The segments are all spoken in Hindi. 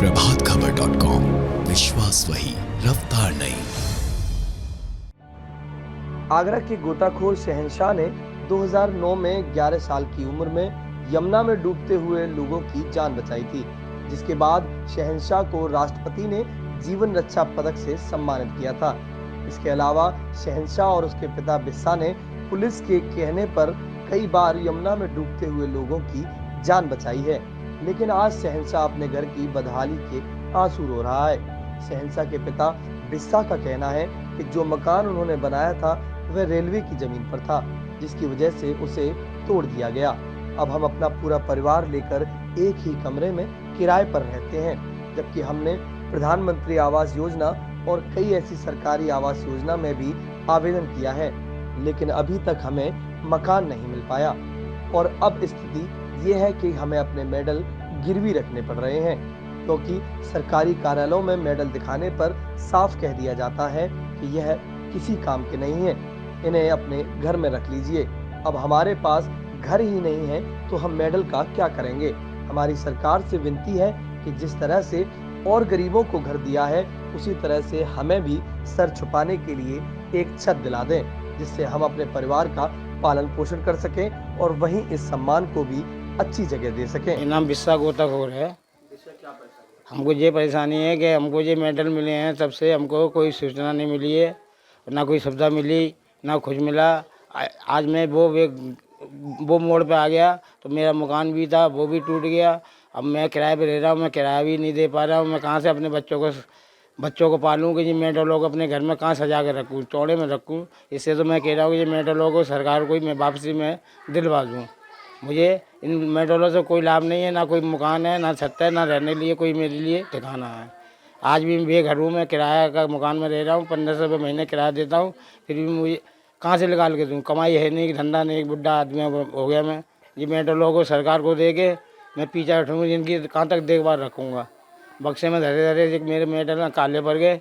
प्रभातखबर.com, विश्वास वही, रफ्तार नहीं। आगरा के गोताखोर शहंशाह ने 2009 में 11 साल की उम्र में यमुना में डूबते हुए लोगों की जान बचाई थी, जिसके बाद शहंशाह को राष्ट्रपति ने जीवन रक्षा पदक से सम्मानित किया था। इसके अलावा शहंशाह और उसके पिता बिस्सा ने पुलिस के कहने पर कई बार यमुना में डूबते हुए लोगों की जान बचाई है, लेकिन आज शहंशाह अपने घर की बदहाली के आंसू रो रहा है। शहंशाह के पिता बिस्सा का कहना है कि जो मकान उन्होंने बनाया था वह रेलवे की जमीन पर था, जिसकी वजह से उसे तोड़ दिया गया। अब हम अपना पूरा परिवार लेकर एक ही कमरे में किराए पर रहते हैं, जबकि हमने प्रधानमंत्री आवास योजना और कई ऐसी सरकारी आवास योजना में भी आवेदन किया है, लेकिन अभी तक हमें मकान नहीं मिल पाया। और अब स्थिति ये है कि हमें अपने मेडल गिरवी रखने पड़ रहे हैं, क्योंकि सरकारी कार्यालयों में मेडल दिखाने पर साफ कह दिया जाता है कि यह किसी काम के नहीं है, इन्हें अपने घर में रख लीजिए। अब हमारे पास घर ही नहीं है तो हम मेडल का क्या करेंगे। हमारी सरकार से विनती है कि जिस तरह से और गरीबों को घर दिया है, उसी तरह से हमें भी सर छुपाने के लिए एक छत दिला दें, जिससे हम अपने परिवार का पालन पोषण कर सकें और वहीं इस सम्मान को भी अच्छी जगह दे सकें। मेरा नाम बिस्सा गोताखोर है। हमको ये परेशानी है कि हमको ये मेडल मिले हैं, तब से हमको कोई सूचना नहीं मिली है, ना कोई सुविधा मिली, ना कुछ मिला। आज मैं वो मोड़ पे आ गया तो मेरा मकान भी था, वो भी टूट गया। अब मैं किराए पे रह रहा हूँ, मैं किराया भी नहीं दे पा रहा हूँ। मैं कहाँ से अपने बच्चों को पालूँ कि ये मेडलों को अपने घर में कहाँ सजा के रखूँ, चौड़े में रखूँ। इससे तो मैं कह रहा हूँ कि ये मेडलों को सरकार को मैं वापसी में दिलवा दूँ। मुझे इन मेडलों से कोई लाभ नहीं है, ना कोई मकान है, ना छत है, ना रहने लिए कोई मेरे लिए ठिकाना है। आज भी बेघर हूँ, मैं किराया का मकान में रह रहा हूँ, 1500 रुपये महीने किराया देता हूँ, फिर भी मुझे कहाँ से निकाल के दूँ। कमाई है नहीं, धंधा नहीं, बुढ़ा आदमी हो गया मैं। ये मेडलों को सरकार को दे के मैं पीछा उठूँगा, जिनकी कहाँ तक देखभाल रखूँगा। बक्से में धरे धरे मेरे मेडल काले पड़ गए,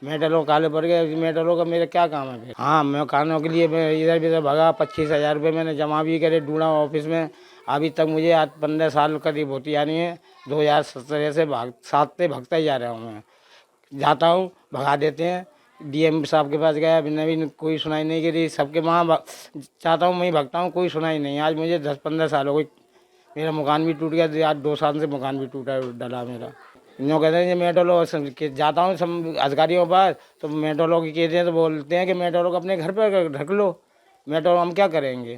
मेडलों काले पड़ गए। मेडलों का मेरा क्या काम है फिर। हाँ, मैं कानों के लिए मैं इधर भी भगा, 25,000 रुपये मैंने जमा भी करे ढूंढा ऑफिस में। अभी तक मुझे आज 15 साल करीब होती यानी है। 2017 से सात से भगता ही जा रहा हूँ। मैं जाता हूँ, भगा देते हैं। डीएम साहब के पास गया, अभी कोई सुनाई नहीं करी। सबके वहाँ चाहता हूँ, मैं भगता हूँ, कोई सुनाई नहीं। आज मुझे 10-15 साल हो गई, मेरा मकान भी टूट गया। आज 2 साल से मकान भी टूटा डला मेरा। यूँ कहते हैं ये मेडलों जाता हूँ सब अधिकारियों के पास, तो मेडलों की कहते हैं तो बोलते हैं कि मेडलों को अपने घर पर ढक लो। मेडलों हम क्या करेंगे।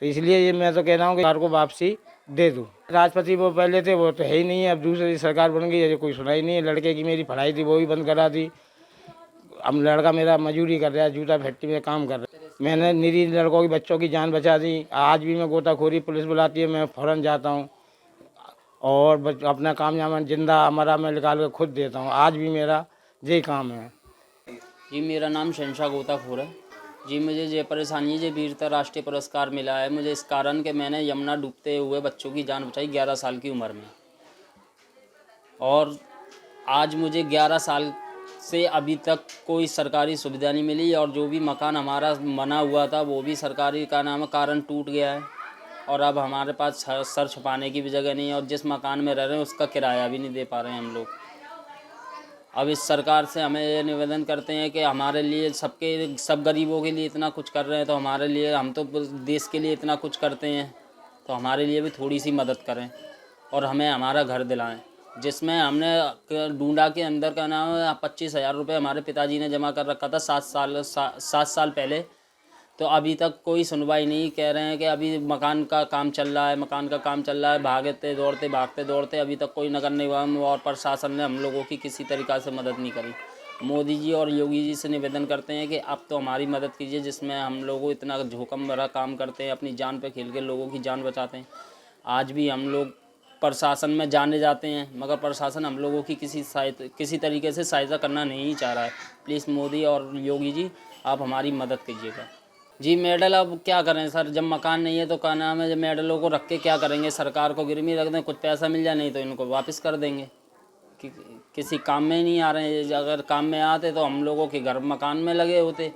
तो इसलिए ये मैं तो कह रहा हूँ कि सरकार को वापसी दे दूँ। राष्ट्रपति वो पहले थे, वो तो है ही नहीं है। अब दूसरी सरकार बन गई है, कोई सुनाई नहीं है। लड़के की मेरी पढ़ाई थी, वो भी बंद करा दी। अब लड़का मेरा मजदूरी कर रहा है, जूता फैक्ट्री में काम कर रहा है। मैंने निरी लड़कों की बच्चों की जान बचा दी। आज भी मैं गोताखोरी पुलिस बुलाती है, मैं फ़ौरन जाता हूँ और अपना काम यहाँ जिंदा मरा मैं निकाल कर खुद देता हूँ। आज भी मेरा यही काम है। जी, मेरा नाम शहंशाह गोताखोर है। जी, मुझे ये परेशानी है, ये वीरता राष्ट्रीय पुरस्कार मिला है मुझे इस कारण कि मैंने यमुना डूबते हुए बच्चों की जान बचाई 11 साल की उम्र में। और आज मुझे 11 साल से अभी तक कोई सरकारी सुविधा नहीं मिली, और जो भी मकान हमारा बना हुआ था वो भी सरकारी का नाम कारण टूट गया है। और अब हमारे पास सर छुपाने की भी जगह नहीं है, और जिस मकान में रह रहे हैं उसका किराया भी नहीं दे पा रहे हैं हम लोग। अब इस सरकार से हमें ये निवेदन करते हैं कि हमारे लिए सब गरीबों के लिए इतना कुछ कर रहे हैं, तो हमारे लिए, हम तो देश के लिए इतना कुछ करते हैं, तो हमारे लिए भी थोड़ी सी मदद करें और हमें हमारा घर दिलाएं, जिसमें हमने ढूंढा के अंदर का नाम 25,000 रुपये हमारे पिताजी ने जमा कर रखा था 7 साल पहले। तो अभी तक कोई सुनवाई नहीं। कह रहे हैं कि अभी मकान का काम चल रहा है, भागते दौड़ते अभी तक कोई नगर निगम और प्रशासन ने हम लोगों की किसी तरीक़ा से मदद नहीं करी। मोदी जी और योगी जी से निवेदन करते हैं कि अब तो हमारी मदद कीजिए, जिसमें हम लोग इतना जोखिम भरा काम करते हैं, अपनी जान पे खेल के लोगों की जान बचाते हैं। आज भी हम लोग प्रशासन में जाने जाते हैं, मगर प्रशासन हम लोगों की किसी तरीके से सहायता करना नहीं चाह रहा है। प्लीज़ मोदी और योगी जी, आप हमारी मदद कीजिएगा। जी, मेडल अब क्या करें सर, जब मकान नहीं है तो क्या नाम है, जब मेडलों को रख के क्या करेंगे। सरकार को गिरवी रख दें, कुछ पैसा मिल जाए, नहीं तो इनको वापस कर देंगे। किसी काम में ही नहीं आ रहे हैं। अगर काम में आते तो हम लोगों के घर मकान में लगे होते।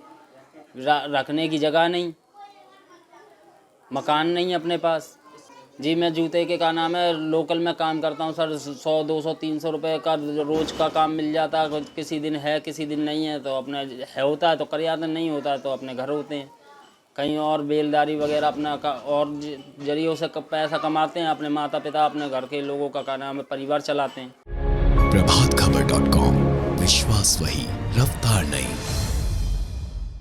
रखने की जगह नहीं, मकान नहीं अपने पास। जी मैं जूते के का नाम है लोकल में काम करता हूँ सर। 100 200 300 रुपये का रोज़ का काम मिल जाता है। किसी दिन है किसी दिन नहीं है, तो अपना है होता है तो कर जाते, नहीं होता है तो अपने घर होते हैं। कहीं और बेलदारी वगैरह अपना और जरियों से पैसा कमाते हैं। अपने माता पिता अपने घर के लोगों का नाम है परिवार चलाते हैं। प्रभातखबर.com, विश्वास वही, रफ्तार नहीं।